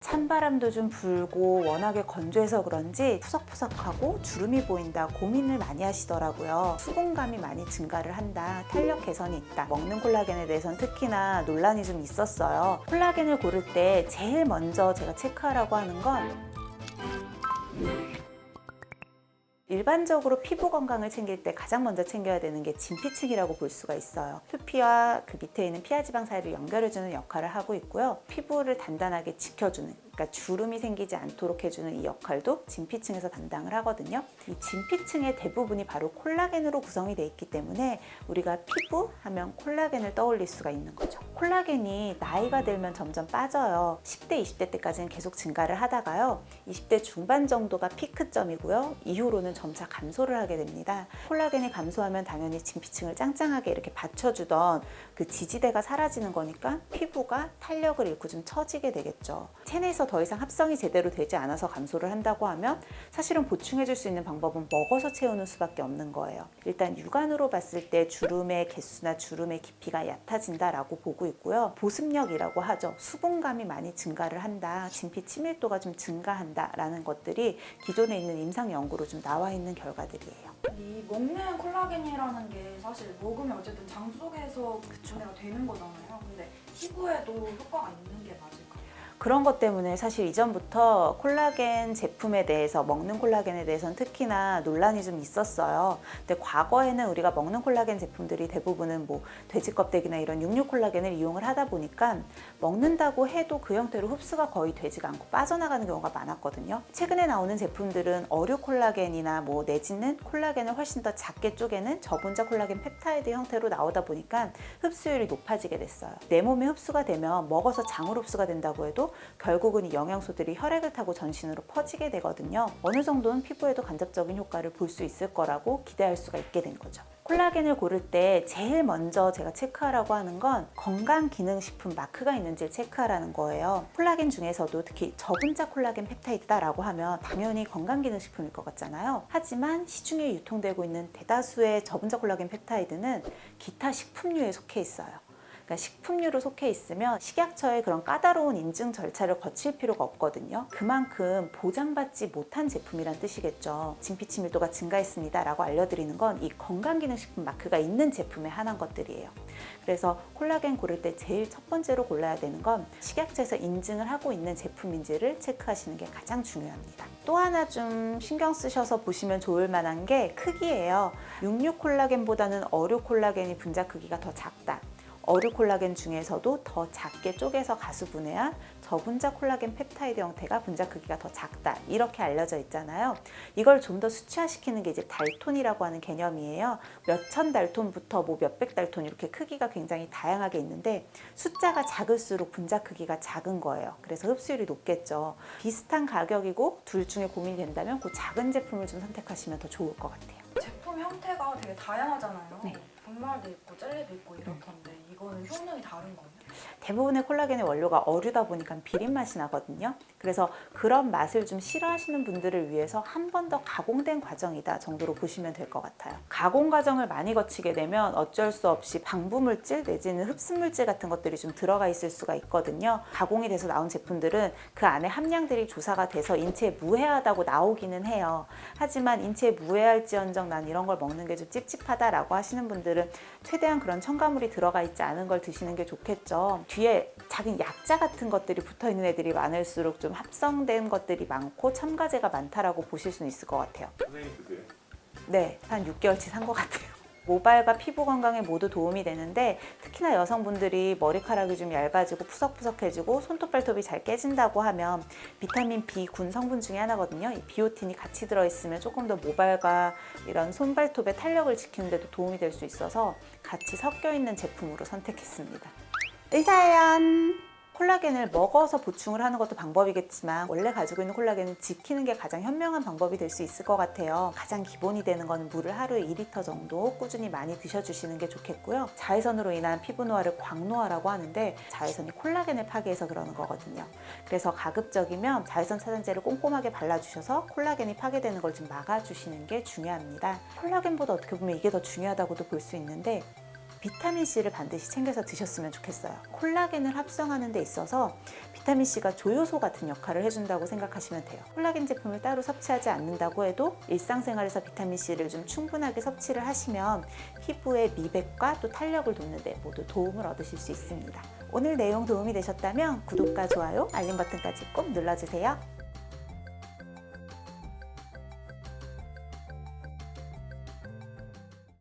찬바람도 좀 불고 워낙에 건조해서 그런지 푸석푸석하고 주름이 보인다 고민을 많이 하시더라고요. 수분감이 많이 증가를 한다, 탄력 개선이 있다, 먹는 콜라겐에 대해서는 특히나 논란이 좀 있었어요. 콜라겐을 고를 때 제일 먼저 제가 체크하라고 하는 건 일반적으로 피부 건강을 챙길 때 가장 먼저 챙겨야 되는 게 진피층이라고 볼 수가 있어요. 표피와 그 밑에 있는 피하지방 사이를 연결해주는 역할을 하고 있고요. 피부를 단단하게 지켜주는, 그러니까 주름이 생기지 않도록 해주는 이 역할도 진피층에서 담당을 하거든요. 이 진피층의 대부분이 바로 콜라겐으로 구성이 되어 있기 때문에 우리가 피부 하면 콜라겐을 떠올릴 수가 있는 거죠. 콜라겐이 나이가 들면 점점 빠져요. 10대, 20대 때까지는 계속 증가를 하다가요. 20대 중반 정도가 피크점이고요. 이후로는 점차 감소를 하게 됩니다. 콜라겐이 감소하면 당연히 진피층을 짱짱하게 이렇게 받쳐주던 그 지지대가 사라지는 거니까 피부가 탄력을 잃고 좀 처지게 되겠죠. 체내에서 더 이상 합성이 제대로 되지 않아서 감소를 한다고 하면 사실은 보충해 줄 수 있는 방법은 먹어서 채우는 수밖에 없는 거예요. 일단 육안으로 봤을 때 주름의 개수나 주름의 깊이가 얕아진다라고 보고 있고요. 보습력이라고 하죠. 수분감이 많이 증가를 한다, 진피 치밀도가 좀 증가한다라는 것들이 기존에 있는 임상 연구로 좀 나와 있는 결과들이에요. 이 먹는 콜라겐이라는 게 사실 먹으면 어쨌든 장 속에서 분해가 되는 거잖아요. 근데 피부에도 효과가 있는 게 맞을까요? 그런 것 때문에 사실 이전부터 콜라겐 제품에 대해서, 먹는 콜라겐에 대해서는 특히나 논란이 좀 있었어요. 근데 과거에는 우리가 먹는 콜라겐 제품들이 대부분은 뭐 돼지 껍데기나 이런 육류 콜라겐을 이용을 하다 보니까 먹는다고 해도 그 형태로 흡수가 거의 되지가 않고 빠져나가는 경우가 많았거든요. 최근에 나오는 제품들은 어류 콜라겐이나 뭐 내지는 콜라겐을 훨씬 더 작게 쪼개는 저분자 콜라겐 펩타이드 형태로 나오다 보니까 흡수율이 높아지게 됐어요. 내 몸에 흡수가 되면 먹어서 장으로 흡수가 된다고 해도 결국은 이 영양소들이 혈액을 타고 전신으로 퍼지게 되거든요. 어느 정도는 피부에도 간접적인 효과를 볼 수 있을 거라고 기대할 수가 있게 된 거죠. 콜라겐을 고를 때 제일 먼저 제가 체크하라고 하는 건 건강기능식품 마크가 있는지를 체크하라는 거예요. 콜라겐 중에서도 특히 저분자 콜라겐 펩타이드다라고 하면 당연히 건강기능식품일 것 같잖아요. 하지만 시중에 유통되고 있는 대다수의 저분자 콜라겐 펩타이드는 기타 식품류에 속해 있어요. 그러니까 식품류로 속해 있으면 식약처의 그런 까다로운 인증 절차를 거칠 필요가 없거든요. 그만큼 보장받지 못한 제품이란 뜻이겠죠. 진피치밀도가 증가했습니다 라고 알려드리는 건 이 건강기능식품 마크가 있는 제품에 한한 것들이에요. 그래서 콜라겐 고를 때 제일 첫 번째로 골라야 되는 건 식약처에서 인증을 하고 있는 제품인지를 체크하시는 게 가장 중요합니다. 또 하나 좀 신경 쓰셔서 보시면 좋을 만한 게 크기예요. 육류 콜라겐보다는 어류 콜라겐이 분자 크기가 더 작다. 어류 콜라겐 중에서도 더 작게 쪼개서 가수분해한 저분자 콜라겐 펩타이드 형태가 분자 크기가 더 작다, 이렇게 알려져 있잖아요. 이걸 좀 더 수치화시키는 게 이제 달톤이라고 하는 개념이에요. 몇천 달톤부터 뭐 몇백 달톤 이렇게 크기가 굉장히 다양하게 있는데 숫자가 작을수록 분자 크기가 작은 거예요. 그래서 흡수율이 높겠죠. 비슷한 가격이고 둘 중에 고민이 된다면 그 작은 제품을 좀 선택하시면 더 좋을 것 같아요. 제품 형태가 되게 다양하잖아요. 네. 분말도 있고 젤리도 있고 이렇던데 이거는 효능이 다른 거예요? 대부분의 콜라겐의 원료가 어류다 보니까 비린 맛이 나거든요. 그래서 그런 맛을 좀 싫어하시는 분들을 위해서 한 번 더 가공된 과정이다 정도로 보시면 될 것 같아요. 가공 과정을 많이 거치게 되면 어쩔 수 없이 방부물질 내지는 흡수물질 같은 것들이 좀 들어가 있을 수가 있거든요. 가공이 돼서 나온 제품들은 그 안에 함량들이 조사가 돼서 인체에 무해하다고 나오기는 해요. 하지만 인체에 무해할지언정 난 이런 걸 먹는 게 좀 찝찝하다라고 하시는 분들은 최대한 그런 첨가물이 들어가 있지 않은 걸 드시는 게 좋겠죠. 뒤에 작은 약자 같은 것들이 붙어 있는 애들이 많을수록 좀 합성된 것들이 많고 첨가제가 많다라고 보실 수는 있을 것 같아요. 선생님 드세요? 네, 한 6개월치 산 것 같아요. 모발과 피부 건강에 모두 도움이 되는데 특히나 여성분들이 머리카락이 좀 얇아지고 푸석푸석해지고 손톱 발톱이 잘 깨진다고 하면 비타민 B군 성분 중에 하나거든요. 이 비오틴이 같이 들어있으면 조금 더 모발과 이런 손발톱의 탄력을 지키는 데도 도움이 될 수 있어서 같이 섞여 있는 제품으로 선택했습니다. 의사연! 콜라겐을 먹어서 보충을 하는 것도 방법이겠지만 원래 가지고 있는 콜라겐을 지키는 게 가장 현명한 방법이 될 수 있을 것 같아요. 가장 기본이 되는 건 물을 하루에 2리터 정도 꾸준히 많이 드셔주시는 게 좋겠고요. 자외선으로 인한 피부 노화를 광노화라고 하는데 자외선이 콜라겐을 파괴해서 그러는 거거든요. 그래서 가급적이면 자외선 차단제를 꼼꼼하게 발라주셔서 콜라겐이 파괴되는 걸 좀 막아주시는 게 중요합니다. 콜라겐보다 어떻게 보면 이게 더 중요하다고도 볼 수 있는데 비타민 C를 반드시 챙겨서 드셨으면 좋겠어요. 콜라겐을 합성하는 데 있어서 비타민 C가 조효소 같은 역할을 해준다고 생각하시면 돼요. 콜라겐 제품을 따로 섭취하지 않는다고 해도 일상생활에서 비타민 C를 좀 충분하게 섭취를 하시면 피부의 미백과 또 탄력을 돕는 데 모두 도움을 얻으실 수 있습니다. 오늘 내용 도움이 되셨다면 구독과 좋아요, 알림 버튼까지 꼭 눌러주세요.